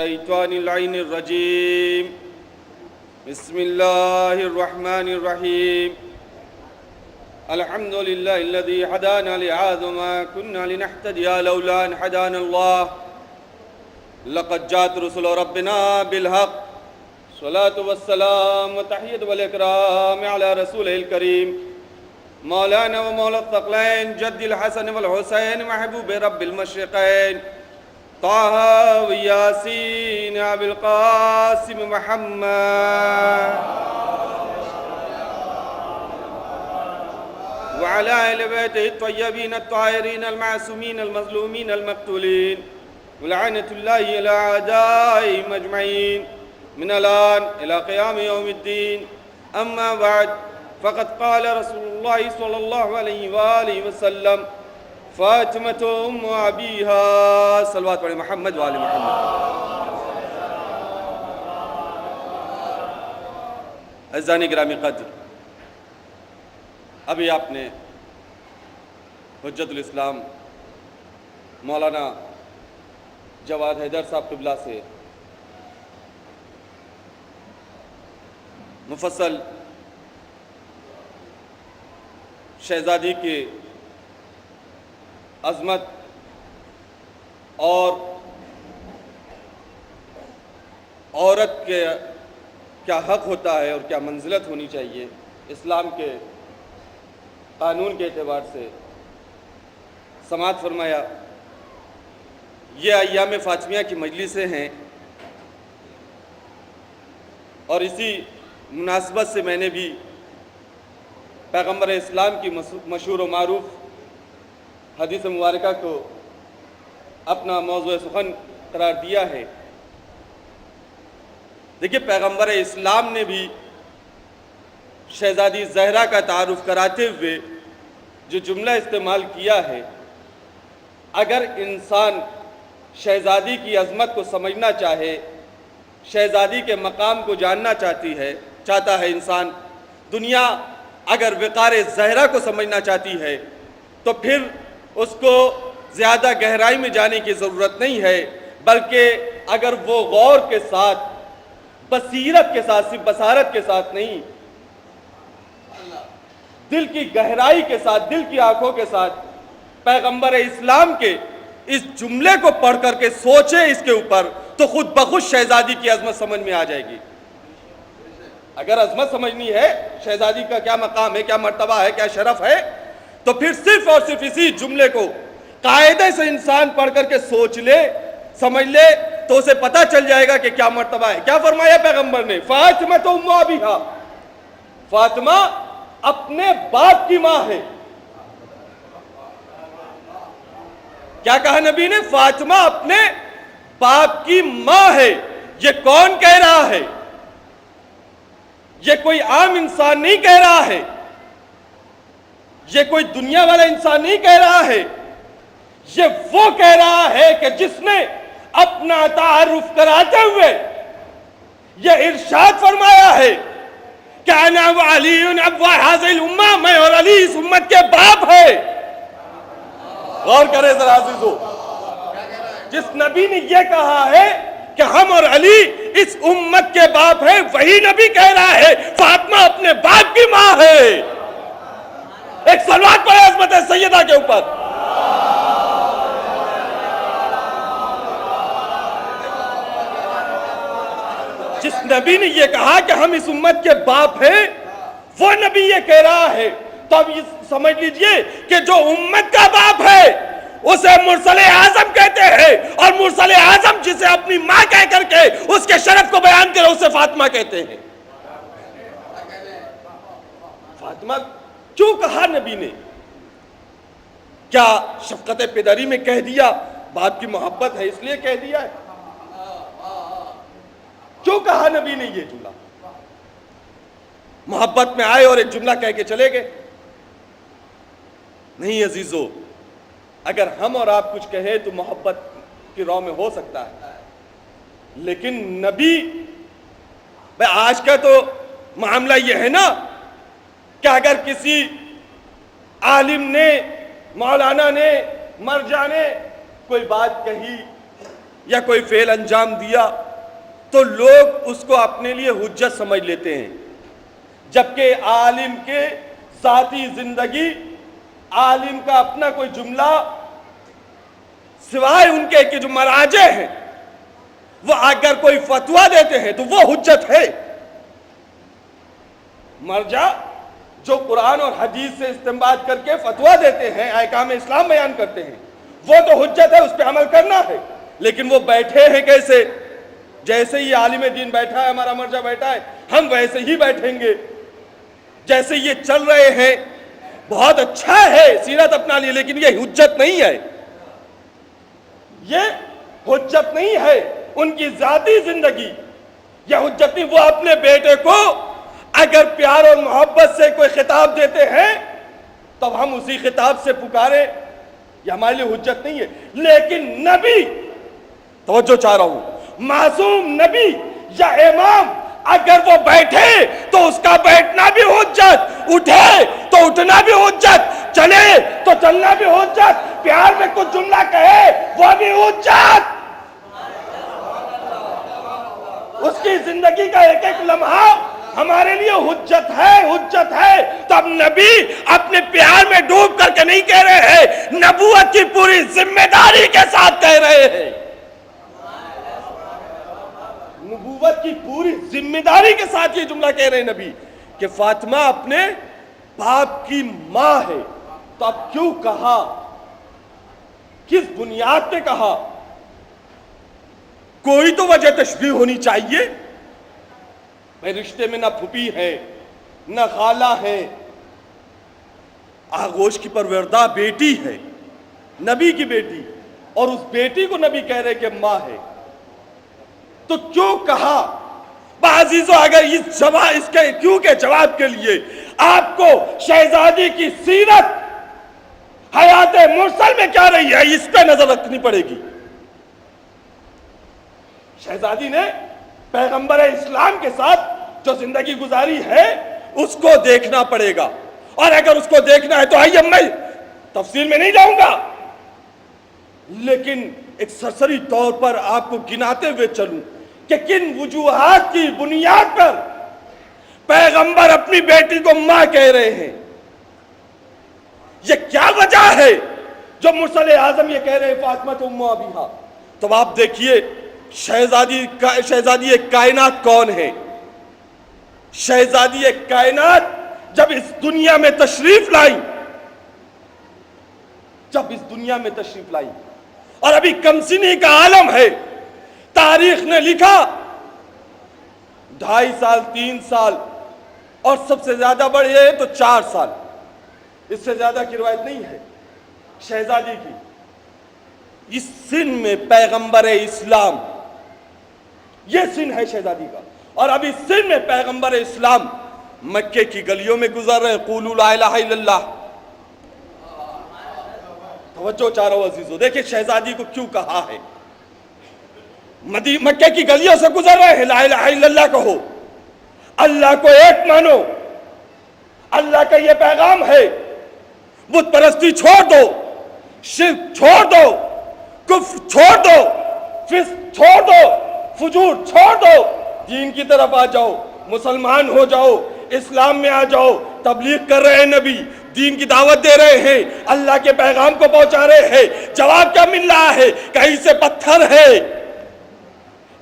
الشيطان اللعين الرجيم بسم الله الرحمن الرحيم الحمد لله الذي هدانا لهذا ما كنا لنهتدي لولا أن هدانا الله لقد جاءت رسل ربنا بالحق صلاة والسلام وتحية والإكرام على رسوله الكريم مولانا ومولى الثقلين جد الحسن والحسين محبوب رب المشرقين طه وياسين أبي القاسم محمد وعلى أهل بيته الطيبين الطاهرين المعصومين المظلومين المقتولين ولعنة الله على أعدائهم أجمعين من الآن إلى قيام يوم الدين. أما بعد فقد قال رسول الله صلى الله عليه وآله وسلم فاطمة أم أبيها صلوات علی محمد وآل محمد. عزیزان گرامی قدر، ابھی آپ نے حجت الاسلام مولانا جواد حیدر صاحب قبلہ سے مفصل شہزادی کے عظمت اور عورت کے کیا حق ہوتا ہے اور کیا منزلت ہونی چاہیے اسلام کے قانون کے اعتبار سے سماعت فرمایا. یہ ایام فاطمیہ کی مجلسیں ہیں اور اسی مناسبت سے میں نے بھی پیغمبر اسلام کی مشہور و معروف حدیث مبارکہ کو اپنا موضوع سخن قرار دیا ہے. دیکھیے، پیغمبر اسلام نے بھی شہزادی زہرا کا تعارف کراتے ہوئے جو جملہ استعمال کیا ہے، اگر انسان شہزادی کی عظمت کو سمجھنا چاہے، شہزادی کے مقام کو جاننا چاہتا ہے انسان، دنیا اگر وقار زہرا کو سمجھنا چاہتی ہے تو پھر اس کو زیادہ گہرائی میں جانے کی ضرورت نہیں ہے، بلکہ اگر وہ غور کے ساتھ، بصیرت کے ساتھ، صرف بصارت کے ساتھ نہیں، دل کی گہرائی کے ساتھ، دل کی آنکھوں کے ساتھ پیغمبر اسلام کے اس جملے کو پڑھ کر کے سوچے اس کے اوپر، تو خود بخود شہزادی کی عظمت سمجھ میں آ جائے گی. اگر عظمت سمجھنی ہے، شہزادی کا کیا مقام ہے، کیا مرتبہ ہے، کیا شرف ہے، تو پھر صرف اور صرف اسی جملے کو قاعدے سے انسان پڑھ کر کے سوچ لے، سمجھ لے، تو اسے پتہ چل جائے گا کہ کیا مرتبہ ہے. کیا فرمایا پیغمبر نے؟ فاطمہ تو ام ابیہا، فاطمہ اپنے باپ کی ماں ہے. کیا کہا نبی نے؟ فاطمہ اپنے باپ کی ماں ہے. یہ کون کہہ رہا ہے؟ یہ کوئی عام انسان نہیں کہہ رہا ہے، یہ کوئی دنیا والا انسان نہیں کہہ رہا ہے، یہ وہ کہہ رہا ہے کہ جس نے اپنا تعارف کراتے ہوئے یہ ارشاد فرمایا ہے کہ انا وعلی ابوا هذه الامہ، میں اور علی اس امت کے باپ ہے. غور کرے ذرا عزیزو، جس نبی نے یہ کہا ہے کہ ہم اور علی اس امت کے باپ ہیں، وہی نبی کہہ رہا ہے فاطمہ اپنے باپ کی ماں ہے. ایک صلوات پڑھے عظمت سیدہ کے اوپر. جس نبی نے یہ کہا کہ ہم اس امت کے باپ ہیں، وہ نبی یہ کہہ رہا ہے، تو اب یہ سمجھ لیجئے کہ جو امت کا باپ ہے اسے مرسل اعظم کہتے ہیں، اور مرسل اعظم جسے اپنی ماں کہہ کر کے اس کے شرف کو بیان کرے اسے فاطمہ کہتے ہیں. فاطمہ کیوں کہا نبی نے؟ کیا شفقت پدری میں کہہ دیا؟ باپ کی محبت ہے اس لیے کہہ دیا ہے؟ کیوں کہا نبی نے یہ جملہ؟ محبت میں آئے اور ایک جملہ کہہ کے چلے گئے؟ نہیں عزیزو، اگر ہم اور آپ کچھ کہیں تو محبت کی راہ میں ہو سکتا ہے، لیکن نبی، آج کا تو معاملہ یہ ہے نا کہ اگر کسی عالم نے، مولانا نے، مرجع نے کوئی بات کہی یا کوئی فعل انجام دیا تو لوگ اس کو اپنے لیے حجت سمجھ لیتے ہیں، جبکہ عالم کے ذاتی زندگی، عالم کا اپنا کوئی جملہ سوائے ان کے کہ جو مراجع ہیں وہ اگر کوئی فتویٰ دیتے ہیں تو وہ حجت ہے۔ مرجع جو قرآن اور حدیث سے استنباط کر کے فتویٰ دیتے ہیں، احکام اسلام بیان کرتے ہیں، وہ تو حجت ہے، اس پہ عمل کرنا ہے۔ لیکن وہ بیٹھے ہیں کیسے؟ جیسے ہی عالم دین بیٹھا ہے، ہمارا مرجع بیٹھا ہے، ہم ویسے ہی بیٹھیں گے۔ جیسے یہ چل رہے ہیں، بہت اچھا ہے سیرت اپنا لیے، لیکن یہ حجت نہیں ہے، یہ حجت نہیں ہے۔ ان کی ذاتی زندگی یہ حجت نہیں۔ وہ اپنے بیٹے کو اگر پیار اور محبت سے کوئی خطاب دیتے ہیں تب ہم اسی خطاب سے پکارے، یہ ہمارے لیے حجت نہیں ہے۔ لیکن نبی، توجہ چاہ رہا ہوں، معصوم نبی یا امام اگر وہ بیٹھے تو اس کا بیٹھنا بھی حجت، اٹھے تو اٹھنا بھی حجت، چلے تو چلنا بھی حجت، پیار میں کچھ جملہ کہے وہ بھی حجت۔ اس کی زندگی کا ایک ایک لمحہ ہمارے لیے حجت ہے، حجت ہے۔ تو اب نبی اپنے پیار میں ڈوب کر کے نہیں کہہ رہے ہیں، نبوت کی پوری ذمہ داری کے ساتھ کہہ رہے ہیں، نبوت کی پوری ذمہ داری کے ساتھ یہ جملہ کہہ رہے ہیں نبی کہ فاطمہ اپنے باپ کی ماں ہے۔ تو اب کیوں کہا، کس بنیاد پہ کہا؟ کوئی تو وجہ تشبیہ ہونی چاہیے۔ بھائی رشتے میں نہ پھوپھی ہے، نہ خالہ ہے، آغوش کی پروردہ بیٹی ہے، نبی کی بیٹی، اور اس بیٹی کو نبی کہہ رہے کہ ماں ہے، تو کیوں کہا؟ عزیزو اگر اس کے کیوں کے جواب کے لیے آپ کو شہزادی کی سیرت حیات مرسل میں کیا رہی ہے اس پہ نظر رکھنی پڑے گی۔ شہزادی نے پیغمبر اسلام کے ساتھ جو زندگی گزاری ہے اس کو دیکھنا پڑے گا، اور اگر اس کو دیکھنا ہے تو آئیے میں تفصیل میں نہیں جاؤں گا، لیکن ایک سرسری طور پر آپ کو گناتے ہوئے چلوں کہ کن وجوہات کی بنیاد پر پیغمبر اپنی بیٹی کو ماں کہہ رہے ہیں، یہ کیا وجہ ہے جو مرسل اعظم یہ کہہ رہے ہیں فاطمہ ام ابیہا۔ تو آپ دیکھیے شہزادی کائنات کون ہے؟ شہزادی کائنات جب اس دنیا میں تشریف لائی، اور ابھی کمسنی کا عالم ہے، تاریخ نے لکھا 2.5 سال 3 سال اور سب سے زیادہ بڑھے تو 4 سال، اس سے زیادہ کی روایت نہیں ہے شہزادی کی۔ اس سن میں پیغمبر اسلام، یہ سن ہے شہزادی کا، اور ابھی سن میں پیغمبر اسلام مکے کی گلیوں میں گزر رہے ہیں، قولوا لا الہ الا اللہ۔ توجہ چاہ رہا ہوں عزیزو، دیکھیں شہزادی کو کیوں کہا ہے، مکے کی گلیوں سے گزر رہے ہیں، لا الہ الا اللہ کہو، اللہ کو ایک مانو، اللہ کا یہ پیغام ہے، بت پرستی چھوڑ دو، شرک چھوڑ دو، کفر چھوڑ دو، فسق چھوڑ دو، فجور چھوڑ دو، دین کی طرف آ جاؤ، مسلمان ہو جاؤ، اسلام میں آ جاؤ۔ تبلیغ کر رہے ہیں نبی، دین کی دعوت دے رہے ہیں، اللہ کے پیغام کو پہنچا رہے ہیں، جواب کیا مل رہا ہے؟ کہیں سے پتھر ہے،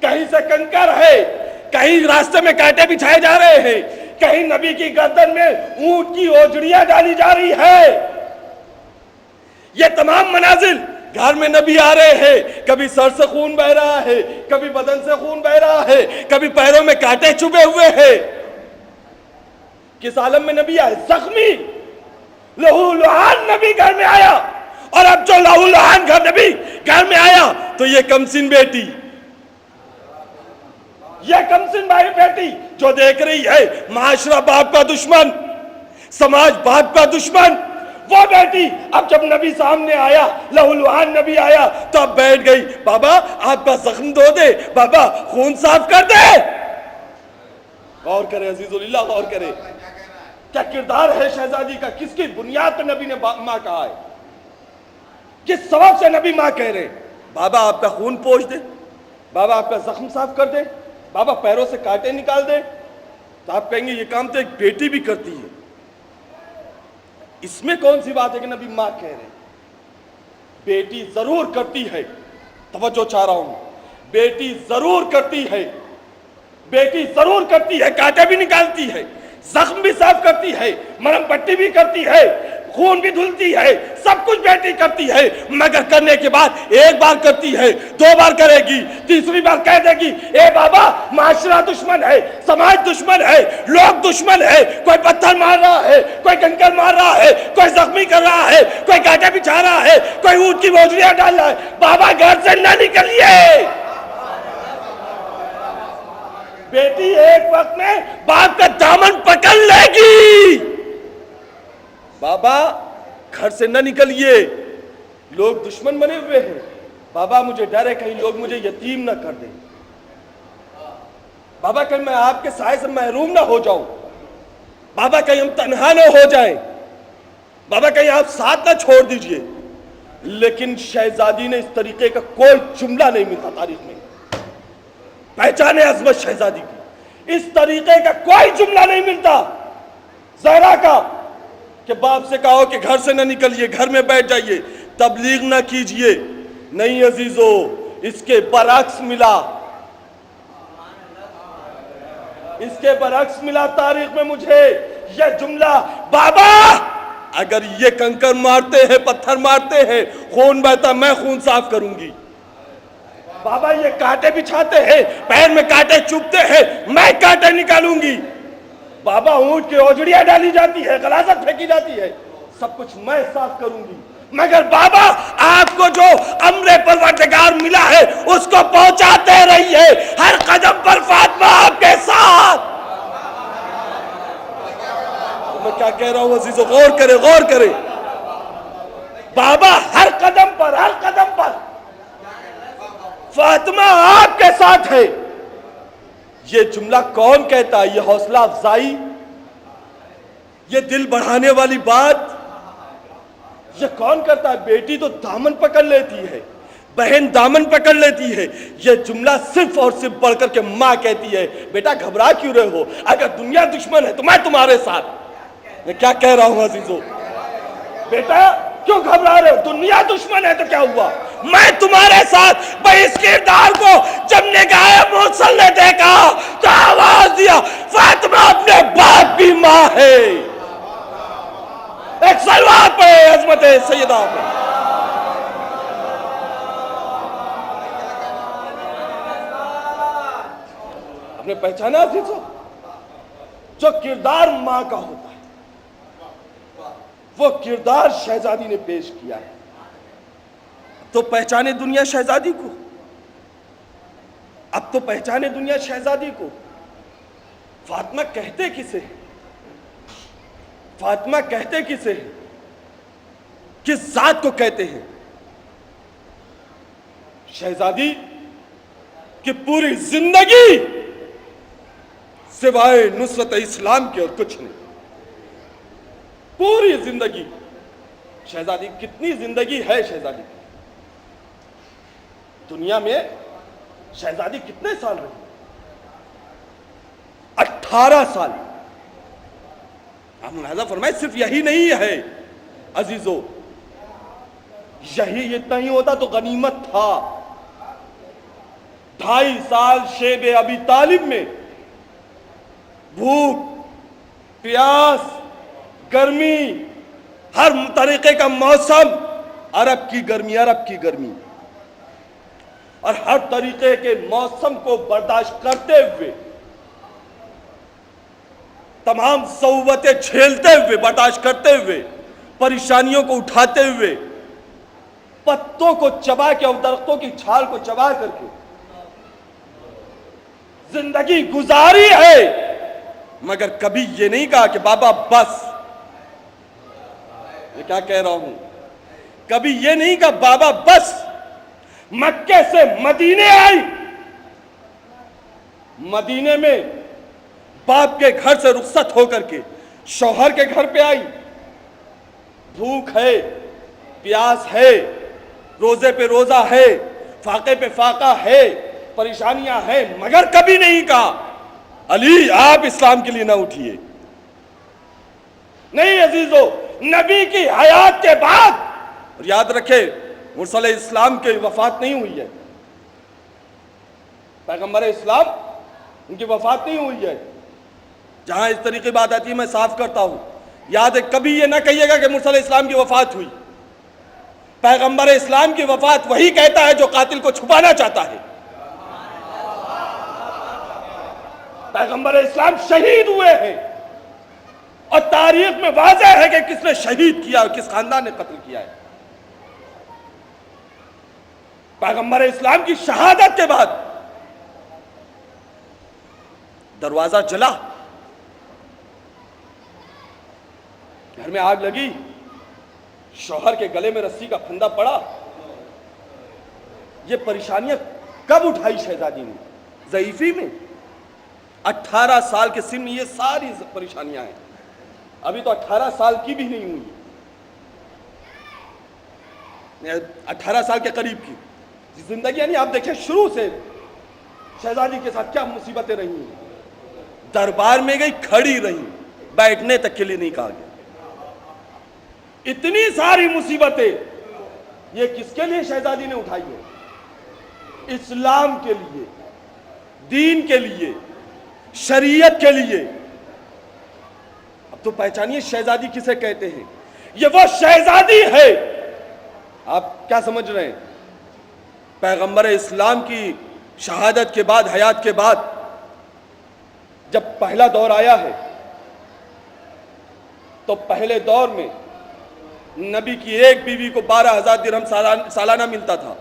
کہیں سے کنکر ہے، کہیں راستے میں کانٹے بچھائے جا رہے ہیں، کہیں نبی کی گردن میں اونٹ کی اوجڑیاں ڈالی جا رہی ہے۔ یہ تمام مناظر، گھر میں نبی آ رہے ہیں، کبھی سر سے خون بہ رہا ہے، کبھی بدن سے خون بہ رہا ہے، کبھی پیروں میں کانٹے چبھے ہوئے ہیں۔ کس عالم میں نبی آئے؟ زخمی، لہو لہان نبی گھر میں آیا، اور اب جو لہو لہان نبی گھر میں آیا تو یہ کمسن بیٹی، یہ کمسن بیٹی جو دیکھ رہی ہے معاشرہ باپ کا دشمن، سماج باپ کا دشمن، وہ بیٹی اب جب نبی سامنے آیا، لہو لہان نبی آیا تو اب بیٹھ گئی، بابا آپ کا زخم دھو دے، بابا خون صاف کر دے۔ غور کرے عزیز اللہ، غور کرے کیا کردار ہے شہزادی کا، کس کی بنیاد پر نبی نے ماں کہا ہے، کس سبب سے نبی ماں کہہ رہے ہیں؟ بابا آپ کا خون پوچھ دے، بابا آپ کا زخم صاف کر دے، بابا پیروں سے کانٹے نکال دے، تو آپ کہیں گے یہ کام تو ایک بیٹی بھی کرتی ہے۔ اس میں کون سی بات ہے کہ نبی ماں کہہ رہے ہیں؟ بیٹی ضرور کرتی ہے، توجہ چاہ رہا ہوں، بیٹی ضرور کرتی ہے، بیٹی ضرور کرتی ہے، کانٹے بھی نکالتی ہے، زخم بھی صاف کرتی ہے، مرہم پٹی بھی کرتی ہے، خون بھی دھلتی ہے، سب کچھ بیٹی کرتی ہے، مگر کرنے کے بعد ایک بار کرتی ہے، 2 بار کرے گی، تیسری بار کہہ دے گی اے بابا معاشرہ دشمن ہے، سماج دشمن ہے، لوگ دشمن ہے، کوئی پتھر مار رہا ہے، کوئی کنکر مار رہا ہے، کوئی زخمی کر رہا ہے، کوئی کانٹے بچھا رہا ہے، کوئی اونٹ کی بوجھلیاں ڈال رہا ہے، بابا گھر سے نہ نکلیے۔ بیٹی ایک وقت میں باپ کا دامن پکڑ لے گی۔ بابا گھر سے نہ نکلیے، لوگ دشمن بنے ہوئے ہیں، بابا مجھے ڈر ہے کہیں لوگ مجھے یتیم نہ کر دیں، بابا کہیں میں آپ کے سائے سے محروم نہ ہو جاؤں، بابا کہیں ہم تنہا نہ ہو جائیں، بابا کہیں آپ ساتھ نہ چھوڑ دیجئے۔ لیکن شہزادی نے اس طریقے کا کوئی جملہ نہیں ملتا تاریخ میں، پہچانے عظمت شہزادی کی، اس طریقے کا کوئی جملہ نہیں ملتا زہرا کا کہ باپ سے کہو کہ گھر سے نہ نکلیے، گھر میں بیٹھ جائیے، تبلیغ نہ کیجئے۔ نہیں عزیزو، اس کے برعکس ملا، اس کے برعکس ملا تاریخ میں مجھے یہ جملہ، بابا اگر یہ کنکر مارتے ہیں، پتھر مارتے ہیں، خون بہتا، میں خون صاف کروں گی۔ بابا یہ کانٹے بچھاتے ہیں، پیر میں کانٹے چبھتے ہیں، میں کانٹے نکالوں گی۔ بابا اونٹ کی اوجڑیاں ڈالی جاتی ہے، غلاظت پھینکی جاتی ہے، سب کچھ میں صاف کروں گی۔ مگر بابا آپ کو جو امر پروردگار ملا ہے اس کو پہنچاتے رہیے، ہر قدم پر فاطمہ آپ کے ساتھ۔ میں کیا کہہ رہا ہوں عزیزو، غور کرے غور کرے، بابا ہر قدم پر فاطمہ آپ کے ساتھ ہے۔ یہ جملہ کون کہتا ہے؟ یہ حوصلہ افزائی، یہ دل بڑھانے والی بات یہ کون کرتا ہے؟ بیٹی تو دامن پکڑ لیتی ہے، بہن دامن پکڑ لیتی ہے، یہ جملہ صرف اور صرف بڑھ کر کے ماں کہتی ہے بیٹا گھبرا کیوں رہے ہو؟ اگر دنیا دشمن ہے تو میں تمہارے ساتھ۔ میں کیا کہہ رہا ہوں عزیزو، بیٹا کیوں گھبرا رہے ہو؟ دنیا دشمن ہے تو کیا ہوا، میں تمہارے ساتھ۔ بھائی اس کردار کو جب نگاہ مرسل نے دیکھا تو آواز دیا فاطمہ اپنے باپ کی ماں ہے۔ ایک سلوات پہ عظمت سیدہ پہ۔ آپ نے پہچانا عزیزو، جو کردار ماں کا ہوتا ہے وہ کردار شہزادی نے پیش کیا ہے۔ تو پہچانے دنیا شہزادی کو، اب تو پہچانے دنیا شہزادی کو۔ فاطمہ کہتے کسے؟ فاطمہ کہتے کسے؟ کس ذات کو کہتے ہیں؟ شہزادی کی پوری زندگی سوائے نصرت اسلام کے اور کچھ نہیں، پوری زندگی۔ شہزادی کتنی زندگی ہے شہزادی کی؟ دنیا میں شہزادی کتنے سال رہی؟ 18 سال۔ آپ ملاحظہ فرمائے صرف یہی نہیں ہے عزیزو، یہی اتنا ہی ہوتا تو غنیمت تھا۔ 2.5 سال شیب ابی طالب میں بھوک، پیاس، گرمی، ہر طریقے کا موسم، عرب کی گرمی اور ہر طریقے کے موسم کو برداشت کرتے ہوئے، تمام صعوبتیں جھیلتے ہوئے، برداشت کرتے ہوئے، پریشانیوں کو اٹھاتے ہوئے، پتوں کو چبا کے اور درختوں کی چھال کو چبا کر کے زندگی گزاری ہے۔ مگر کبھی یہ نہیں کہا کہ بابا بس، یہ کیا کہہ رہا ہوں، کبھی یہ نہیں کہا بابا بس۔ مکے سے مدینے آئی، مدینے میں باپ کے گھر سے رخصت ہو کر کے شوہر کے گھر پہ آئی، بھوک ہے، پیاس ہے، روزے پہ روزہ ہے، فاقے پہ فاقہ ہے، پریشانیاں ہیں، مگر کبھی نہیں کہا علی آپ اسلام کے لیے نہ اٹھیے. نہیں عزیزو، نبی کی حیات کے بعد، اور یاد رکھے مرسل اسلام کی وفات نہیں ہوئی ہے، پیغمبر اسلام ان کی وفات نہیں ہوئی ہے. جہاں اس طریقے بات آتی ہے میں صاف کرتا ہوں، یاد ہے کبھی یہ نہ کہیے گا کہ مرسل اسلام کی وفات ہوئی. پیغمبر اسلام کی وفات وہی کہتا ہے جو قاتل کو چھپانا چاہتا ہے. پیغمبر اسلام شہید ہوئے ہیں، اور تاریخ میں واضح ہے کہ کس نے شہید کیا اور کس خاندان نے قتل کیا ہے. پیغمبر اسلام کی شہادت کے بعد دروازہ جلا، گھر میں آگ لگی، شوہر کے گلے میں رسی کا پھندا پڑا. یہ پریشانیاں کب اٹھائی شہزادی نے؟ ضعیفی میں. 18 سال کے سن میں یہ ساری پریشانیاں ہیں. ابھی تو 18 سال کی بھی نہیں ہوئی، 18 سال کے قریب کی زندگی. یعنی آپ دیکھیں شروع سے شہزادی کے ساتھ کیا مصیبتیں رہی ہیں. دربار میں گئی، کھڑی رہی، بیٹھنے تک کے لیے نہیں کہا گیا. اتنی ساری مصیبتیں یہ کس کے لیے شہزادی نے اٹھائی ہے؟ اسلام کے لیے، دین کے لیے، شریعت کے لیے. اب تو پہچانیے شہزادی کسے کہتے ہیں. یہ وہ شہزادی ہے، آپ کیا سمجھ رہے ہیں؟ پیغمبر اسلام کی شہادت کے بعد، حیات کے بعد جب پہلا دور آیا ہے تو پہلے دور میں نبی کی ایک بیوی کو 12,000 درہم سالانہ ملتا تھا،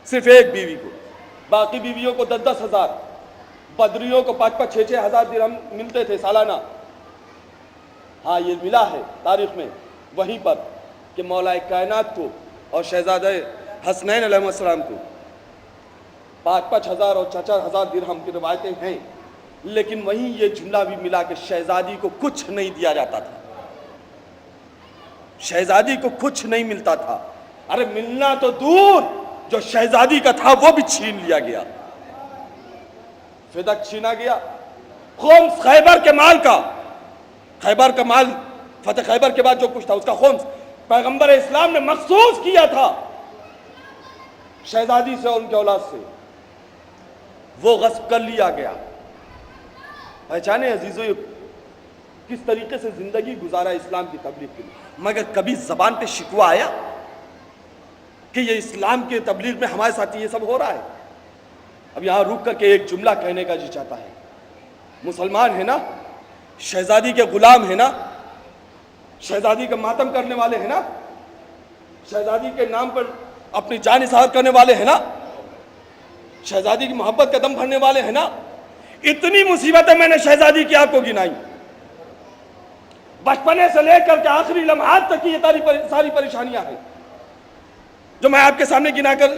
صرف ایک بیوی کو. باقی بیویوں کو 10,000، بدریوں کو 5,000 6,000 درہم ملتے تھے سالانہ. ہاں یہ ملا ہے تاریخ میں وہیں پر کہ مولا کائنات کو اور شہزادہ حسنین علیہ السلام کو 5,000 اور 4,000 درہم کی روایتیں ہیں. لیکن وہیں یہ جملہ بھی ملا کہ شہزادی کو کچھ نہیں دیا جاتا تھا، شہزادی کو کچھ نہیں ملتا تھا. ارے ملنا تو دور، جو شہزادی کا تھا وہ بھی چھین لیا گیا. فدق چھینا گیا. خمس خیبر کے مال کا، خیبر کا مال فتح خیبر کے بعد جو کچھ تھا اس کا خمس پیغمبر اسلام نے مخصوص کیا تھا شہزادی سے اور ان کے اولاد سے، وہ غصب کر لیا گیا. پہچانے عزیزو کس طریقے سے زندگی گزارا اسلام کی تبلیغ کے لیے. مگر کبھی زبان پہ شکوہ آیا کہ یہ اسلام کے تبلیغ میں ہمارے ساتھ یہ سب ہو رہا ہے؟ اب یہاں رک کر کے ایک جملہ کہنے کا جی چاہتا ہے. مسلمان ہے نا، شہزادی کے غلام ہے نا، شہزادی کا ماتم کرنے والے ہیں نا، شہزادی کے نام پر اپنی جان اظہار کرنے والے ہیں نا، شہزادی کی محبت کا دم بھرنے والے ہیں نا. اتنی مصیبتیں میں نے شہزادی کی آپ کو گنائی، بچپنے سے لے کر کے آخری لمحات تک کی یہ ساری پریشانیاں ہیں جو میں آپ کے سامنے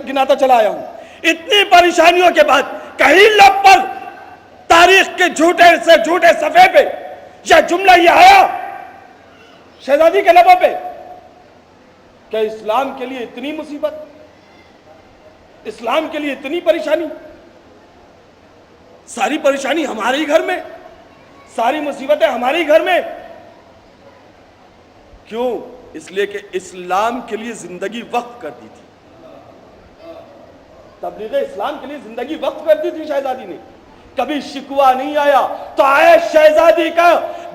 گناتا چلا آیا ہوں. اتنی پریشانیوں کے بعد کہیں لب پر تاریخ کے جھوٹے صفحے پہ یہ جملہ یہ آیا شہزادی کے لبوں پہ کہ اسلام کے لیے اتنی مصیبت، اسلام کے لیے اتنی پریشانی. ساری پریشانی ہمارے ہی گھر میں، ساری مصیبتیں ہمارے ہی گھر میں. کیوں؟ اس لیے کہ اسلام کے لیے زندگی وقف کر دی تھی، تبلیغ اسلام کے لیے زندگی وقف کر دی تھی شہزادی نے. کبھی شکوہ نہیں آیا. تو آئے شہزادی کا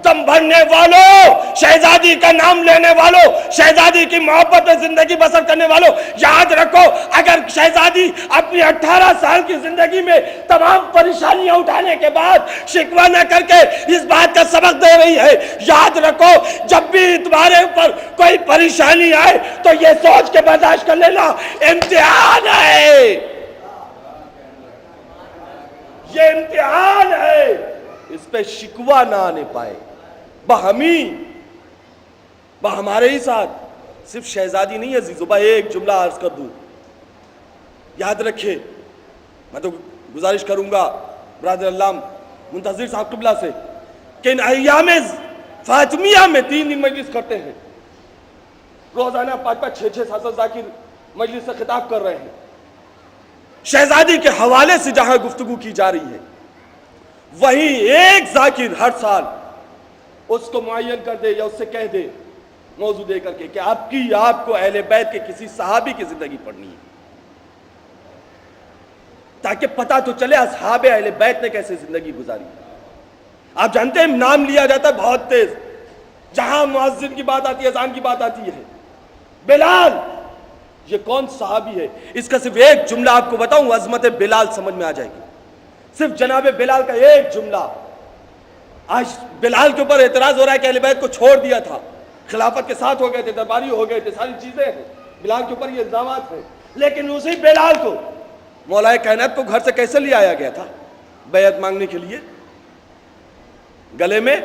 دم بھرنے والوں، شہزادی کا نام لینے والوں، شہزادی کی محبت میں زندگی بسر کرنے والوں، یاد رکھو اگر شہزادی اپنی 18 سال کی زندگی میں تمام پریشانیاں اٹھانے کے بعد شکوہ نہ کر کے اس بات کا سبق دے رہی ہے، یاد رکھو جب بھی تمہارے اوپر کوئی پریشانی آئے تو یہ سوچ کے برداشت کر لینا امتحان ہے، یہ امتحان ہے. اس پہ شکوہ نہ آنے پائے. ہمارے ہی ساتھ صرف شہزادی نہیں ہے عزیزو. ایک جملہ عرض کر دوں، یاد رکھے، میں تو گزارش کروں گا برادر اللہ منتظر صاحب قبلہ سے کہ ان ایام فاطمیہ میں 3 دن مجلس کرتے ہیں، روزانہ 5-5 6-6 7 ذاکر مجلس سے خطاب کر رہے ہیں. شہزادی کے حوالے سے جہاں گفتگو کی جا رہی ہے وہیں ایک ذاکر ہر سال اس کو معین کر دے یا اس سے کہہ دے موضوع دے کر کے کہ آپ کو اہل بیت کے کسی صحابی کی زندگی پڑھنی ہے، تاکہ پتہ تو چلے اصحاب اہل بیت نے کیسے زندگی گزاری۔ آپ جانتے ہیں نام لیا جاتا ہے بہت تیز، جہاں مؤذن کی بات آتی ہے، اذان کی بات آتی ہے، بلال یہ کون صحابی ہے؟ اس کا صرف ایک جملہ آپ کو بتاؤں، عظمت بلال سمجھ میں آ جائے گی۔ صرف جناب بلال کا ایک جملہ۔ آج بلال کے اوپر اعتراض ہو رہا ہے کہ اہل بیت کو چھوڑ دیا تھا، خلافت کے ساتھ ہو گئے تھے، درباری ہو گئے تھے، ساری چیزیں ہیں، بلال کے اوپر یہ الزامات ہیں، لیکن اسی بلال کو مولا کائنات کو گھر سے کیسے لے آیا گیا تھا بیعت مانگنے کے لیے؟ گلے میں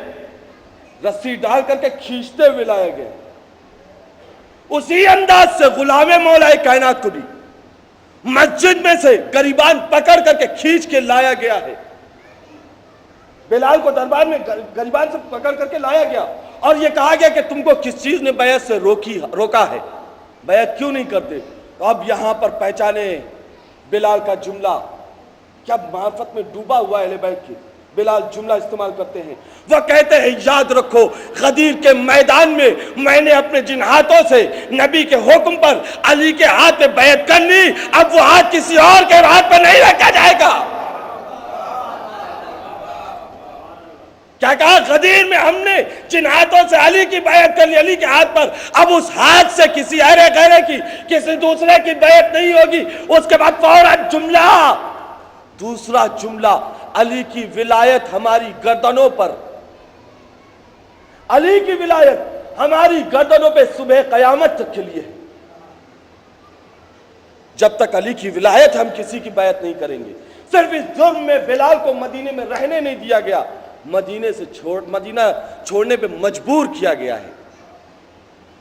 رسی ڈال کر کے کھینچتے ہوئے لایا گیا۔ اسی انداز سے غلام مولا کائنات کو بھی مسجد میں سے غریبان پکڑ کر کے کھینچ کے لایا گیا ہے۔ بلال کو دربار میں غریبان سے پکڑ کر کے لایا گیا اور یہ کہا گیا کہ تم کو کس چیز نے بیعت سے روکا ہے، بیعت کیوں نہیں کرتے؟ تو اب یہاں پر پہچانے بلال کا جملہ، کیا معرفت میں ڈوبا ہوا اہل بیت کی بلال جملہ استعمال کرتے ہیں، وہ کہتے ہیں یاد رکھو غدیر کے میدان میں نے اپنے جن ہاتھوں سے نبی کے حکم پر علی کے ہاتھ پہ بیعت کر لی، اب وہ ہاتھ کسی اور کے ہاتھ پہ نہیں رکھا جائے گا۔ کیا کہا؟ غدیر میں ہم نے جن ہاتھوں سے علی کی بیعت کر لی، علی کے ہاتھ پر، اب اس ہاتھ سے کسی غیرے کی، کسی دوسرے کی بیعت نہیں ہوگی۔ اس کے بعد فوراً دوسرا جملہ، علی کی ولایت ہماری گردنوں پر، علی کی ولایت ہماری گردنوں پہ صبح قیامت تک کے لیے۔ جب تک علی کی ولایت ہم کسی کی بیعت نہیں کریں گے۔ صرف اس جرم میں بلال کو مدینے میں رہنے نہیں دیا گیا، مدینہ چھوڑنے پہ مجبور کیا گیا ہے،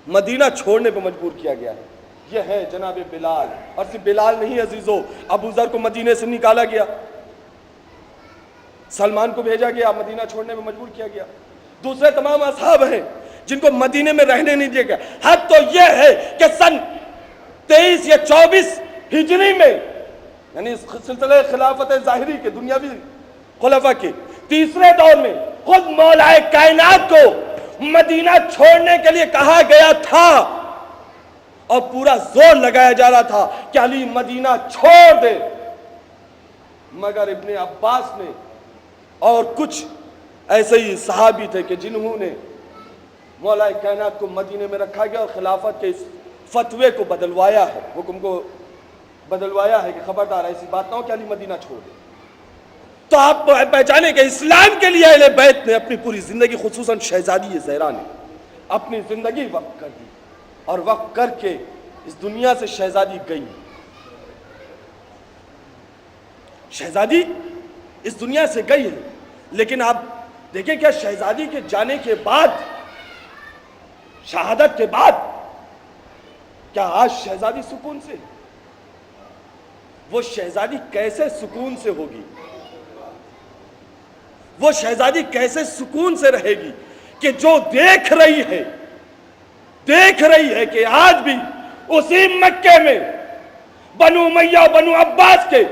مدینہ چھوڑنے پہ مجبور کیا گیا ہے۔ یہ ہے جناب بلال، اور صرف بلال نہیں عزیزو، ابو ذر کو مدینے سے نکالا گیا، سلمان کو بھیجا گیا، مدینہ چھوڑنے پہ مجبور کیا گیا، دوسرے تمام اصحاب ہیں جن کو مدینے میں رہنے نہیں دیا گیا۔ حد تو یہ ہے کہ سن 23 یا 24 ہجری میں، یعنی سلسلہ خلافت ظاہری کے دنیاوی خلفاء کے تیسرے دور میں، خود مولا کائنات کو مدینہ چھوڑنے کے لیے کہا گیا تھا اور پورا زور لگایا جا رہا تھا کہ علی مدینہ چھوڑ دے، مگر ابن عباس نے اور کچھ ایسے ہی صحابی تھے کہ جنہوں نے مولا کائنات کو مدینے میں رکھا گیا اور خلافت کے اس فتوے کو بدلوایا ہے، حکم کو بدلوایا ہے کہ خبردار ایسی بات نہ ہو کہ علی مدینہ چھوڑ دے۔ تو آپ پہچانے کہ اسلام کے لیے اہل بیت نے اپنی پوری زندگی، خصوصاً شہزادی زہرا نے اپنی زندگی وقف کر دی، اور وقف کر کے اس دنیا سے شہزادی گئی۔ شہزادی اس دنیا سے گئی ہے، لیکن آپ دیکھیں کیا شہزادی کے جانے کے بعد، شہادت کے بعد، کیا آج شہزادی سکون سے؟ وہ شہزادی کیسے سکون سے ہوگی؟ وہ شہزادی کیسے سکون سے رہے گی کہ جو دیکھ رہی ہے کہ آج بھی اسی مکے میں بنو امیہ بنو عباس کے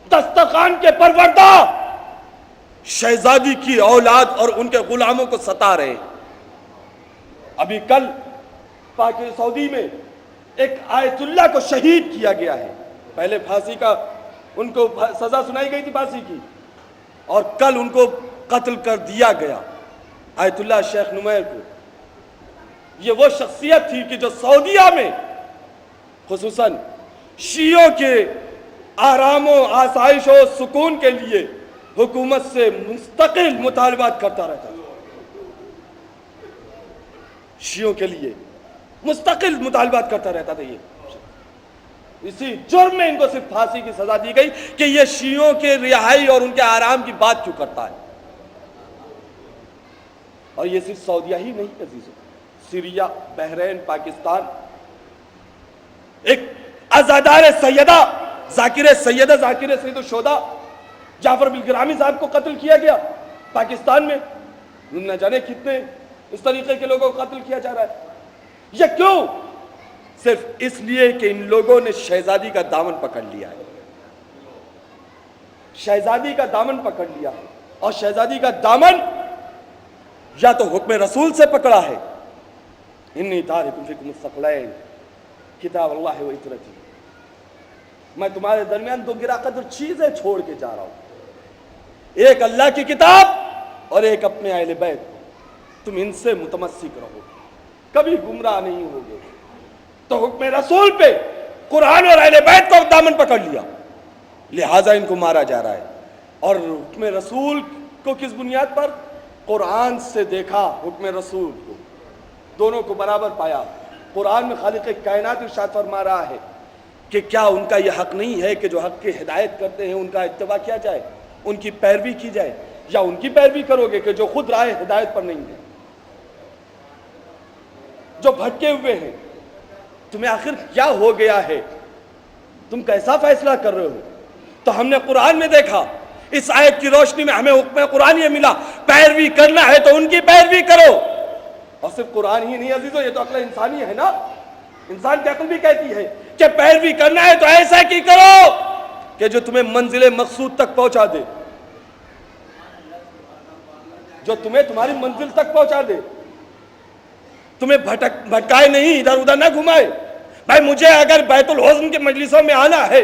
دسترخوان کے پروردہ شہزادی کی اولاد اور ان کے غلاموں کو ستا رہے ہیں۔ ابھی کل پاک سعودی میں ایک آیت اللہ کو شہید کیا گیا ہے، پہلے پھانسی کا ان کو سزا سنائی گئی تھی پھانسی کی، اور کل ان کو قتل کر دیا گیا، آیت اللہ شیخ نمیر کو۔ یہ وہ شخصیت تھی کہ جو سعودیہ میں خصوصاً شیعوں کے آرام و آسائش و سکون کے لیے حکومت سے مستقل مطالبات کرتا رہتا تھا، شیعوں کے لیے مستقل مطالبات کرتا رہتا تھا۔ یہ اسی جرم میں ان کو صرف پھانسی کی سزا دی گئی کہ یہ شیعوں کے رہائی اور ان کے آرام کی بات کیوں کرتا ہے۔ اور یہ صرف سعودیہ ہی نہیں عزیزو، سیریا، بحرین، پاکستان، ایک عزادار سیدہ ذاکر سید الشہداء جعفر بالگرامی صاحب کو قتل کیا گیا پاکستان میں۔ نہ جانے کتنے اس طریقے کے لوگوں کو قتل کیا جا رہا ہے۔ یہ کیوں؟ صرف اس لیے کہ ان لوگوں نے شہزادی کا دامن پکڑ لیا ہے، شہزادی کا دامن پکڑ لیا ہے، اور شہزادی کا دامن یا تو حکم رسول سے پکڑا ہے، انی تارک فیکم الثقلین کتاب اللہ و اطرتی، میں تمہارے درمیان دو گرا قدر چیزیں چھوڑ کے جا رہا ہوں، ایک اللہ کی کتاب اور ایک اپنے اہل بیت، تم ان سے متمسک رہو، کبھی گمراہ نہیں ہوگے۔ تو حکم رسول پہ قرآن اور اہل بیت کو دامن پکڑ لیا، لہٰذا ان کو مارا جا رہا ہے۔ اور حکم رسول کو کس بنیاد پر؟ قرآن سے دیکھا حکم رسول کو، دونوں کو برابر پایا۔ قرآن میں خالق کائنات ارشاد فرما رہا ہے کہ کیا ان کا یہ حق نہیں ہے کہ جو حق کی ہدایت کرتے ہیں ان کا اتباع کیا جائے، ان کی پیروی کی جائے، یا ان کی پیروی کرو گے کہ جو خود راہ ہدایت پر نہیں ہے، جو بھٹکے ہوئے ہیں؟ تمہیں آخر کیا ہو گیا ہے؟ تم کیسا فیصلہ کر رہے ہو؟ تو ہم نے قرآن میں دیکھا، اس آیت کی روشنی میں ہمیں حکم قرآن یہ ملا، پیروی کرنا ہے تو ان کی پیروی کرو۔ اور صرف قرآن ہی نہیں عزیزو، یہ تو عقل انسانی ہے نا، انسان کی عقل بھی کہتی ہے کہ پیروی کرنا ہے تو ایسا کی کرو کہ جو تمہیں منزل مقصود تک پہنچا دے، جو تمہیں تمہاری منزل تک پہنچا دے، تمہیں بھٹکائے نہیں، ادھر ادھر نہ گھمائے۔ بھائی مجھے اگر بیت الحزن کے مجلسوں میں آنا ہے،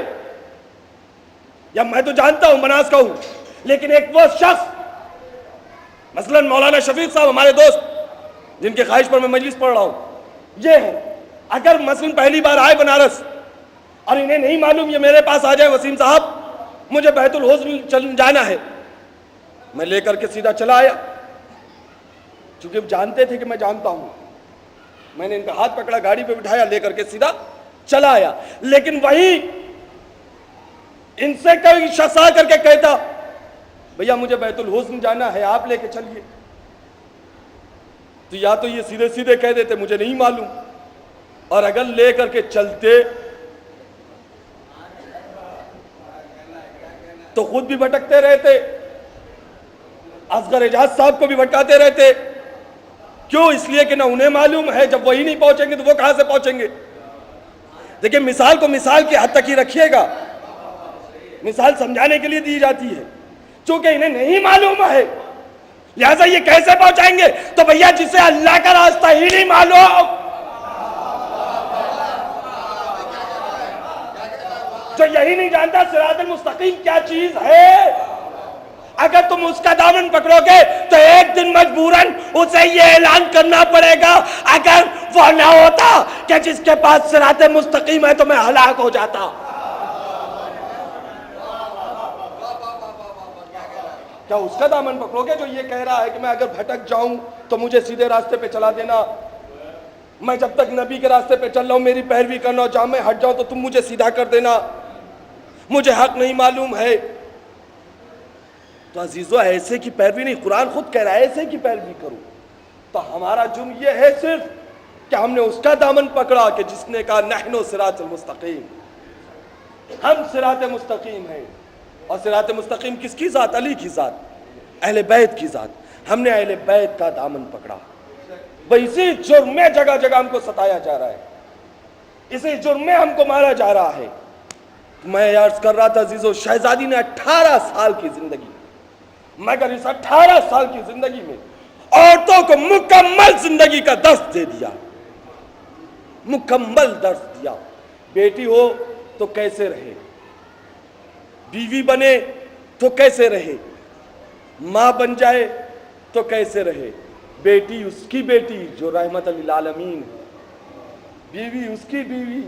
یا میں تو جانتا ہوں مناس کا ہوں، لیکن ایک وہ شخص مثلا مولانا شفیق صاحب ہمارے دوست جن کے خواہش پر میں مجلس پڑھ رہا ہوں، یہ ہے اگر مثلا پہلی بار آئے بنارس اور انہیں نہیں معلوم، یہ میرے پاس آ جائے، وسیم صاحب مجھے بیت الحزن جانا ہے، میں لے کر کے سیدھا چلا آیا، چونکہ جانتے تھے کہ میں جانتا ہوں، میں نے ان کا ہاتھ پکڑا، گاڑی پہ بٹھایا، لے کر کے سیدھا چلا آیا۔ لیکن وہی ان سے کوئی شخص آ کر کے کہتا بھیا مجھے بیت الحزن جانا ہے، آپ لے کے چلیے، تو یا تو یہ سیدھے سیدھے کہہ دیتے مجھے نہیں معلوم، اور اگر لے کر کے چلتے تو خود بھی بھٹکتے رہتے، اصغر اعجاز صاحب کو بھی بھٹکاتے رہتے۔ کیوں؟ اس لیے کہ نہ انہیں معلوم ہے، جب وہی نہیں پہنچیں گے تو وہ کہاں سے پہنچیں گے؟ دیکھیں مثال کو مثال کی حد تک ہی رکھیے گا، مثال سمجھانے کے لیے دی جاتی ہے، چونکہ انہیں نہیں معلوم ہے، لہٰذا یہ کیسے پہنچائیں گے؟ تو بھیا جسے اللہ کا راستہ ہی نہیں معلوم، جو یہی نہیں جانتا صراط المستقیم کیا چیز ہے، اگر تم اس کا دامن پکڑو گے تو ایک دن مجبوراً اسے یہ اعلان کرنا پڑے گا، اگر وہ نہ ہوتا کہ جس کے پاس صراط مستقیم ہے تو میں ہلاک ہو جاتا۔ کیا اس کا دامن پکڑو گے جو یہ کہہ رہا ہے کہ میں اگر بھٹک جاؤں تو مجھے سیدھے راستے پہ چلا دینا، میں جب تک نبی کے راستے پہ چل رہا ہوں میری پیروی کرنا، جہاں میں ہٹ جاؤں تو تم مجھے سیدھا کر دینا، مجھے حق نہیں معلوم ہے؟ تو عزیزو ایسے کی پیروی نہیں، قرآن خود کہہ رہا ہے ایسے کی پیروی کرو۔ تو ہمارا جرم یہ ہے صرف کہ ہم نے اس کا دامن پکڑا کہ جس نے کہا نحن صراط المستقیم، ہم صراط مستقیم ہیں۔ اور صراط مستقیم کس کی ذات؟ علی کی ذات، اہل بیت کی ذات۔ ہم نے اہل بیت کا دامن پکڑا، اسی جرم میں جگہ جگہ ہم کو ستایا جا رہا ہے، اسی جرم میں ہم کو مارا جا رہا ہے۔ میں عرض کر رہا تھا عزیزو، شہزادی نے 18 سال کی زندگی، مگر اس 18 سال کی زندگی میں عورتوں کو مکمل زندگی کا درس دے دیا، مکمل درس دیا۔ بیٹی ہو تو کیسے رہے، بیوی بنے تو کیسے رہے، ماں بن جائے تو کیسے رہے، بیٹی اس کی بیٹی جو رحمت للعالمین ہے، بیوی اس کی بیوی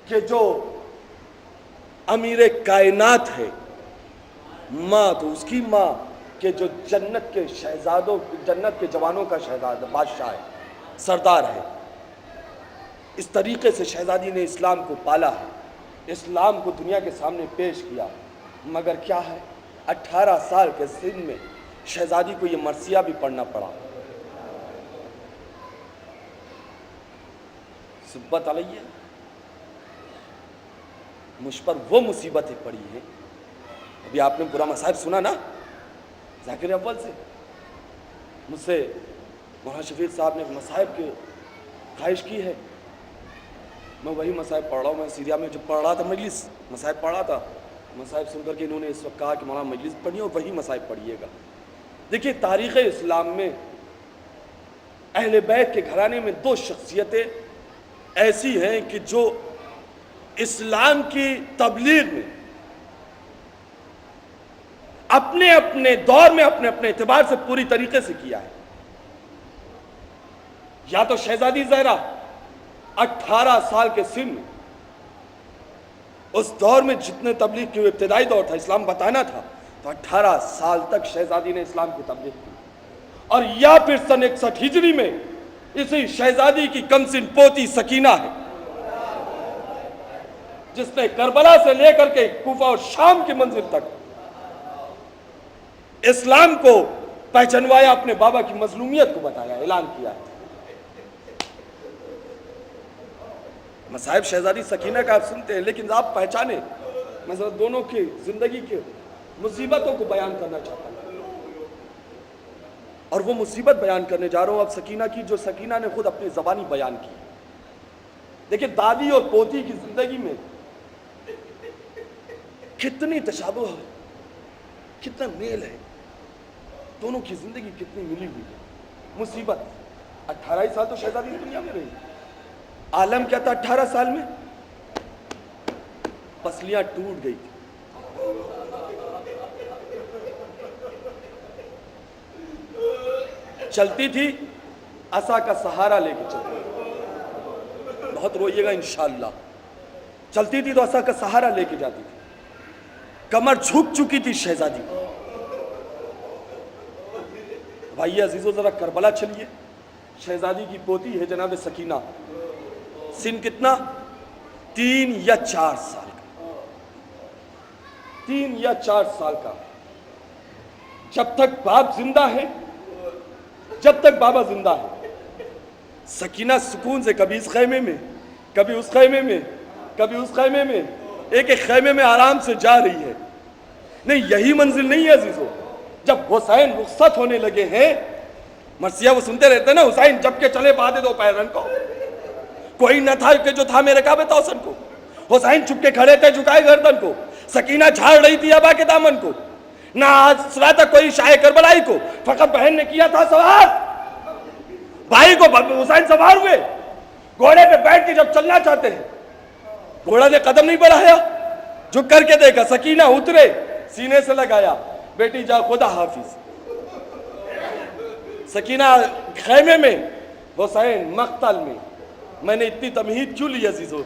کہ جو امیر کائنات ہے، ماں تو اس کی ماں کہ جو جنت کے شہزادوں، جنت کے جوانوں کا شہزاد بادشاہ ہے، سردار ہے۔ اس طریقے سے شہزادی نے اسلام کو پالا ہے، اسلام کو دنیا کے سامنے پیش کیا، مگر کیا ہے 18 سال کے سن میں شہزادی کو یہ مرثیہ بھی پڑھنا پڑا۔ سبت علیہ، مجھ پر وہ مصیبتیں پڑی ہیں۔ ابھی آپ نے پورا مصائب سنا نا ذاکر اول سے، مجھ سے مولانا شفیق صاحب نے مصائب کی خواہش کی ہے میں وہی مصائب پڑھ رہا ہوں. میں سیریا میں جب پڑھ رہا تھا مجلس مصائب پڑھ رہا تھا, مصائب سن کر کے انہوں نے اس وقت کہا کہ مولانا مجلس پڑھیے اور وہی مصائب پڑھیے گا. دیکھیے تاریخ اسلام میں اہل بیت کے گھرانے میں دو شخصیتیں ایسی ہیں کہ جو اسلام کی تبلیغ میں اپنے اپنے دور میں اپنے اپنے اعتبار سے پوری طریقے سے کیا ہے. یا تو شہزادی زہرا 18 سال کے سن میں, اس دور میں جتنے تبلیغ کی ابتدائی دور تھا, اسلام بتانا تھا, تو 18 سال تک شہزادی نے اسلام کی تبلیغ کی. اور یا پھر سن 61 ہجری میں اسی شہزادی کی کم سن پوتی سکینہ ہے جس نے کربلا سے لے کر کے کوفہ اور شام کی منزل تک اسلام کو پہچنوایا, اپنے بابا کی مظلومیت کو بتایا, اعلان کیا ہے. مصائب شہزادی سکینہ کا آپ سنتے ہیں, لیکن آپ پہچانے, میں ذرا دونوں کی زندگی کے مصیبتوں کو بیان کرنا چاہتا ہوں, اور وہ مصیبت بیان کرنے جا رہا ہوں اب سکینہ کی, جو سکینہ نے خود اپنی زبانی بیان کی. دیکھیں دادی اور پوتی کی زندگی میں کتنی تشابہ ہے, کتنا میل ہے, دونوں کی زندگی کتنی ملی ہوئی ہے. مصیبت 18 سال تو شہزادی دنیا میں رہی, عالم کیا تھا 18 سال میں, پسلیاں ٹوٹ گئی تھی. چلتی تھی عصا کا سہارا لے کے چلتی تھی, بہت روئیے گا انشاءاللہ. چلتی تھی تو عصا کا سہارا لے کے جاتی تھی. کمر جھک چکی تھی شہزادی. بھائی عزیزو ذرا کربلا چلیے. شہزادی کی پوتی ہے جناب سکینہ, سن کتنا, 3 یا 4 سال کا, 3 یا 4 سال کا. جب تک باپ زندہ ہے, جب تک بابا زندہ ہے, سکینہ سکون سے کبھی اس خیمے میں, کبھی اس خیمے میں, کبھی اس خیمے میں, ایک ایک خیمے میں آرام سے جا رہی ہے. نہیں, یہی منزل نہیں ہے عزیزو. جب حسین رخصت ہونے لگے ہیں, مرثیہ وہ سنتے رہتے ہیں نا, حسین جب کے چلے بادے دو پیرن کو, کوئی نہ تھا کہ جو تھا میرے کعبے توسن کو. حسین چھپ کے کھڑے تھے جھکائے گردن کو, سکینہ جھاڑ رہی تھی ابا کے دامن کو. نہ آسرا تھا کوئی شاہ کربلائی کو, فقط بہن نے کیا تھا سوار. بھائی کو حسین سوار ہوئے, گھوڑے پہ بیٹھ کے جب چلنا چاہتے ہیں, گھوڑا نے قدم نہیں بڑھایا, جھک کر کے دیکھا, سکینہ اترے, سینے سے لگایا, بیٹی جا خدا حافظ. سکینہ خیمے میں, حسین مقتل میں. میں نے اتنی تمہید کیوں لی عزیزو,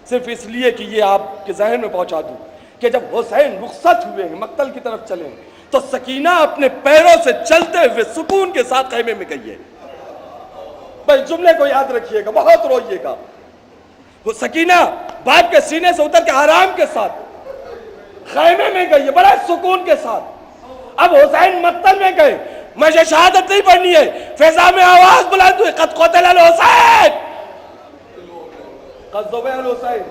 صرف اس لیے کہ یہ آپ کے ذہن میں پہنچا دوں کہ جب حسین رخصت ہوئے ہیں, مقتل کی طرف چلے ہیں, تو سکینہ اپنے پیروں سے چلتے ہوئے سکون کے ساتھ خیمے میں گئی ہے. بھائی جملے کو یاد رکھیے گا, بہت روئیے گا. وہ سکینہ باپ کے سینے سے اتر کے آرام کے ساتھ خیمے میں گئی ہے, بڑا سکون کے ساتھ. اب حسین مقتل میں گئے, مجھے شہادت نہیں پڑھنی ہے, فضا میں آواز بلند ہوئی, قد قتل الحسین, قد ذبح الحسین.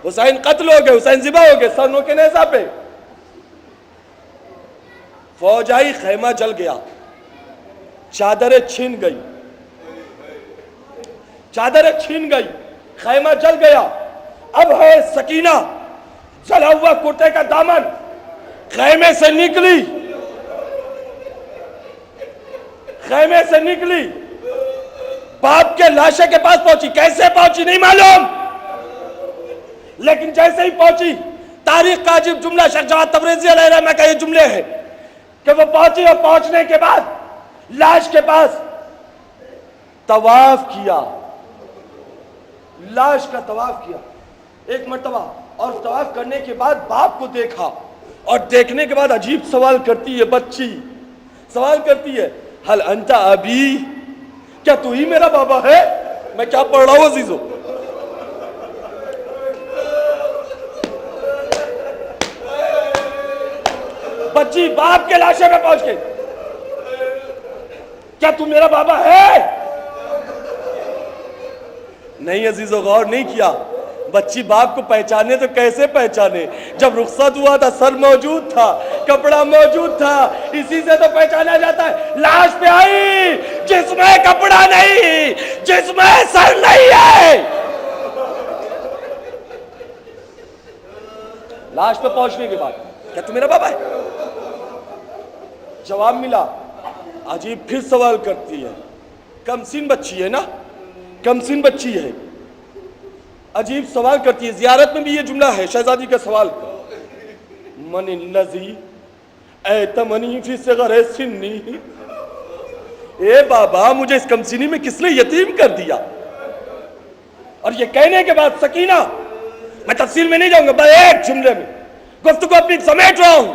حسین قتل ہو گئے, حسین ذبح ہو گئے سنوں کے نیزہ پہ. فوج آئی, خیمہ جل گیا, چادریں چھن گئی, چادریں چھن گئی, خیمہ جل گیا. اب ہے سکینہ جلا ہوا کرتے کا دامن, خیمے سے نکلی, خیمے سے نکلی, باپ کے لاشے کے پاس پہنچی. کیسے پہنچی نہیں معلوم, لیکن جیسے ہی پہنچی, تاریخ کا عجیب جملہ شیخ جواد تبریزی علیہ رحمہ کا یہ جملے ہے کہ وہ پہنچی, اور پہنچنے کے بعد لاش کے پاس طواف کیا, لاش کا طواف کیا ایک مرتبہ, اور طواف کرنے کے بعد باپ کو دیکھا, اور دیکھنے کے بعد عجیب سوال کرتی ہے بچی, سوال کرتی ہے, حل انت ابی, کیا تو ہی میرا بابا ہے؟ میں کیا پڑھ رہا ہوں عزیزو, بچی باپ کے لاشے پہ پہنچ کے, کیا تو میرا بابا ہے؟ نہیں عزیزو, غور نہیں کیا. بچی باپ کو پہچانے تو کیسے پہچانے؟ جب رخصت ہوا تھا سر موجود تھا، کپڑا موجود تھا، اسی سے تو پہچانا جاتا ہے۔ لاش پہ آئی جس میں کپڑا نہیں، جس میں سر نہیں ہے۔ لاش پہ پہنچنے کے بعد کیا تو میرا بابا ہے؟ جواب ملا۔ عجیب پھر سوال کرتی ہے، کم سن بچی ہے نا، کم سن بچی ہے، عجیب سوال کرتی ہے۔ زیارت میں بھی یہ جملہ ہے شہزادی کا سوال کا، من الذی ایتمنی فی صغر سنی، اے بابا مجھے اس کم سنی میں کس نے یتیم کر دیا؟ اور یہ کہنے کے بعد سکینہ، میں تفصیل میں نہیں جاؤں گا، بس ایک جملے میں گفتگو اپنی سمیٹ رہا ہوں،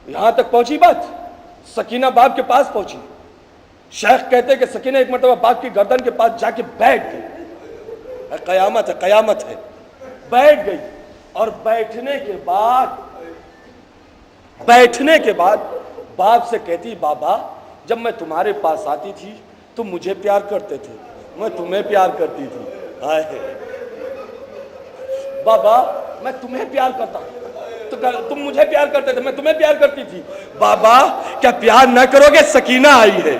یہاں تک پہنچی بات، سکینہ باپ کے پاس پہنچی۔ شیخ کہتے کہ سکینہ ایک مرتبہ باپ کی گردن کے پاس جا کے بیٹھ گئی، قیامت ہے قیامت ہے، بیٹھ گئی، اور بیٹھنے کے بعد باپ سے کہتی بابا جب میں تمہارے پاس آتی تھی تم مجھے پیار کرتے تھے، میں تمہیں پیار کرتی تھی، بابا میں تمہیں پیار کرتا تو تم مجھے پیار کرتے تھے، میں تمہیں پیار کرتی تھی، بابا کیا پیار نہ کرو گے؟ سکینہ آئی ہے۔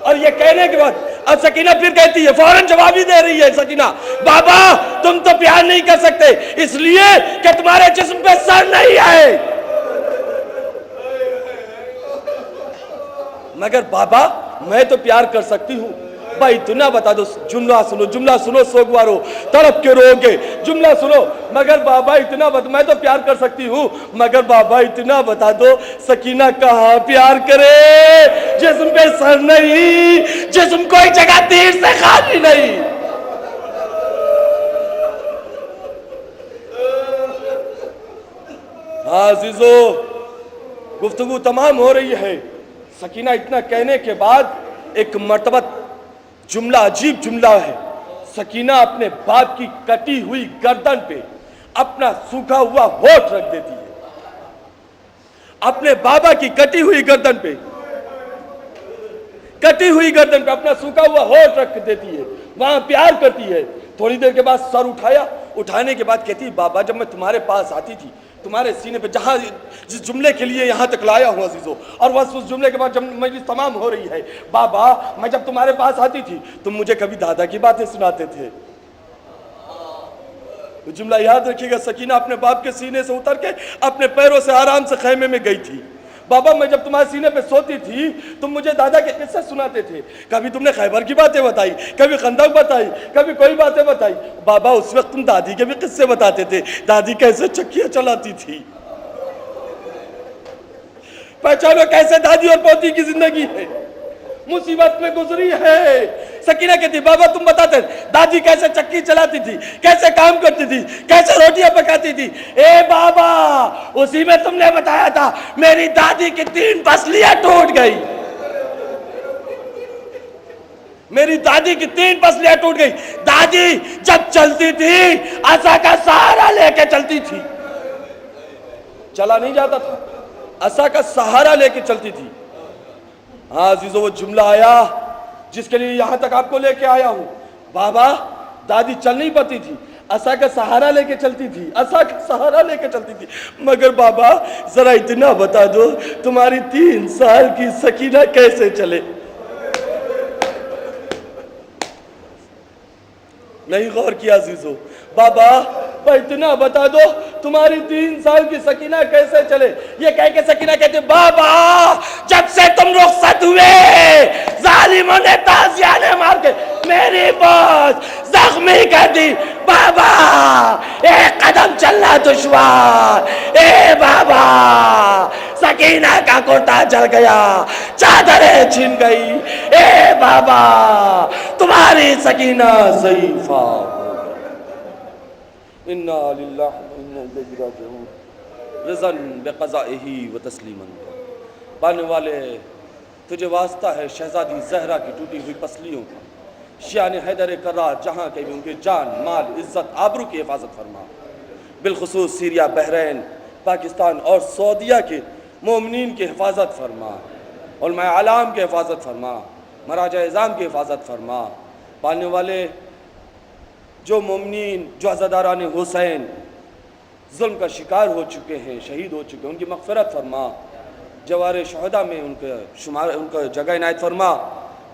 اور یہ کہنے کے بعد اب سکینہ پھر کہتی ہے، فوراً جواب ہی دے رہی ہے سکینہ، بابا تم تو پیار نہیں کر سکتے اس لیے کہ تمہارے جسم پہ سر نہیں ہے، مگر بابا میں تو پیار کر سکتی ہوں۔ بھائی اتنا بتا دو، جملہ سنو سوگوارو، تڑپ کے رو گے، جملہ سنو، مگر بابا اتنا بتا، میں تو پیار کر سکتی ہوں مگر بابا اتنا بتا دو سکینہ کہاں پیار کرے؟ جسم پہ سر نہیں، جسم کوئی جگہ تیر سے خالی نہیں۔ ہاں عزیزو، گفتگو تمام ہو رہی ہے۔ سکینہ اتنا کہنے کے بعد ایک مرتبہ جملہ، عجیب جملہ ہے، سکینہ اپنے باپ کی کٹی ہوئی گردن پہ اپنا سوکھا ہوا ہونٹ رکھ دیتی ہے، اپنے بابا کی کٹی ہوئی گردن پہ اپنا سوکھا ہوا ہونٹ رکھ دیتی ہے، وہاں پیار کرتی ہے۔ تھوڑی دیر کے بعد سر اٹھایا، اٹھانے کے بعد کہتی بابا جب میں تمہارے پاس آتی تھی تمہارے سینے پہ، جہاں جس جملے کے لیے یہاں تک لایا ہوں عزیزو، اور بس اس جملے کے بعد جب مجلس تمام ہو رہی ہے، بابا میں جب تمہارے پاس آتی تھی تم مجھے کبھی دادا کی باتیں سناتے تھے۔ جملہ یاد رکھیے گا، سکینہ اپنے باپ کے سینے سے اتر کے اپنے پیروں سے آرام سے خیمے میں گئی تھی۔ بابا میں جب تمہارے سینے پہ سوتی تھی تم مجھے دادا کے قصے سناتے تھے، کبھی تم نے خیبر کی باتیں بتائی، کبھی خندق بتائی، کبھی کوئی باتیں بتائی۔ بابا اس وقت تم دادی کے بھی قصے بتاتے تھے، دادی کیسے چکیاں چلاتی تھی، پہچانو کیسے دادی اور پوتی کی زندگی ہے، مصیبت میں گزری ہے۔ سکینہ کہتی بابا تم بتاتے دادی کیسے چکی چلاتی تھی، کیسے کام کرتی تھی، کیسے روٹیاں پکاتی تھی۔ اے بابا اسی میں تم نے بتایا تھا میری دادی کی 3 پسلیاں ٹوٹ گئی، میری دادی کی 3 پسلیاں ٹوٹ گئی۔ دادی جب چلتی تھی عصا کا سہارا لے کے چلتی تھی، چلا نہیں جاتا تھا، عصا کا سہارا لے کے چلتی تھی۔ ہاں عزیزو وہ جملہ آیا جس کے لیے یہاں تک آپ کو لے کے آیا ہوں، بابا دادی چل نہیں پاتی تھی، عصا کا سہارا لے کے چلتی تھی، عصا کا سہارا لے کے چلتی تھی، مگر بابا ذرا اتنا بتا دو تمہاری 3 سال کی سکینہ کیسے چلے؟ نہیں غور کیا عزیزو، بابا اتنا بتا دو تمہاری 3 سال کی سکینہ کیسے چلے؟ یہ کہہ کے سکینہ کہتے بابا جب سے تم رخصت ہوئے ظالموں نے تازیانے مار کے میری بات زخمی کر دی، بابا ایک قدم چلنا دشوار، اے بابا سکینہ کا کرتا جل گیا، چادریں چھن گئی، اے بابا تمہاری سکینہ ضعیفہ ہو گئی۔ انا للہ و انا الیہ راجعون، رضا بقضائہ و تسلیما۔ بانے والے تجھے واسطہ ہے شہزادی زہرا کی ٹوٹی ہوئی پسلیوں کا، شیان حیدر کرار جہاں کے بھی ان کے جان مال عزت آبرو کی حفاظت فرما، بالخصوص سیریا بحرین پاکستان اور سعودیہ کے مومنین کی حفاظت فرما، علماء اعلام کی حفاظت فرما، مراجع اعظام کی حفاظت فرما۔ بانے والے جو مومنین جو عزاداران حسین ظلم کا شکار ہو چکے ہیں، شہید ہو چکے ہیں، ان کی مغفرت فرما، جوار شہداء میں ان کا جگہ عنایت فرما،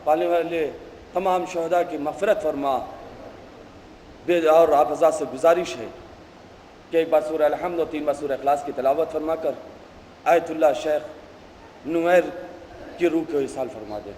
پالنے والے تمام شہداء کی مغفرت فرما۔ اور آپ حضرات سے گزارش ہے کہ ایک بار سورہ الحمد اور 3 بار سورہ اخلاص کی تلاوت فرما کر آیت اللہ شیخ نمیر کی روح کو اصال فرما دے۔